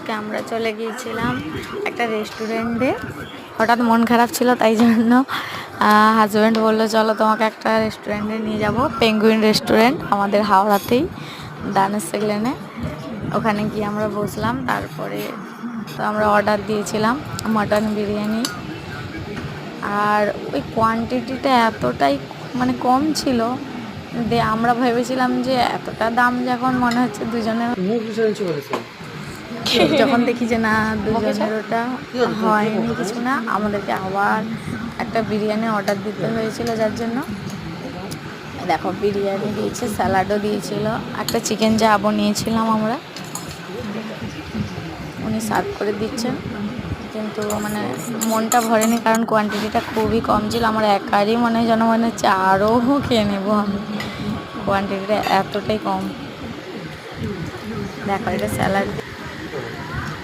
আজকে আমরা চলে গিয়েছিলাম একটা রেস্টুরেন্টে। হঠাৎ মন খারাপ ছিল, তাই জন্য হাজব্যান্ড বললো চলো তোমাকে একটা রেস্টুরেন্টে নিয়ে যাব, পেঙ্গুইন রেস্টুরেন্ট, আমাদের হাওড়াতেই ডানেসে লেনে। ওখানে গিয়ে আমরা বসলাম। তারপরে তো আমরা অর্ডার দিয়েছিলাম মাটন বিরিয়ানি। আর ওই কোয়ান্টিটিটা এতটাই মানে কম ছিল, আমরা ভেবেছিলাম যে এতটা দাম যখন মনে হচ্ছে দুজনের, যখন দেখি যে না দুজনের ওটা হয়নি কিছু না, আমাদেরকে আবার একটা বিরিয়ানি অর্ডার দিতে হয়েছিল। যার জন্য দেখো বিরিয়ানি দিয়েছে, স্যালাডও দিয়েছিল, একটা চিকেন চাপও নিয়েছিলাম আমরা। উনি সার্ভ করে দিচ্ছেন, কিন্তু মানে মনটা ভরেনি, কারণ কোয়ান্টিটিটা খুবই কম ছিল। আমার একারই মনে হচ্ছে আরও খেয়ে নেবো আমি, কোয়ান্টিটিটা এতটাই কম। দেখো এটা স্যালাড,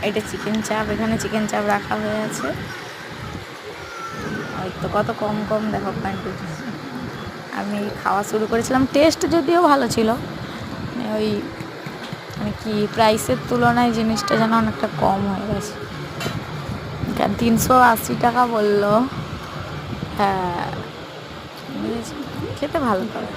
এটা চিকেন চাপ, এখানে চিকেন চাপ রাখা হয়ে আছে। ওই তো কত কম কম দেখো কোয়ান্টিটি। আমি খাওয়া শুরু করেছিলাম, টেস্ট যদিও ভালো ছিল, ওই মানে কি প্রাইসের তুলনায় জিনিসটা যেন অনেকটা কম হয়ে গেছে। 380 টাকা বললো। হ্যাঁ, খেতে ভালো করে।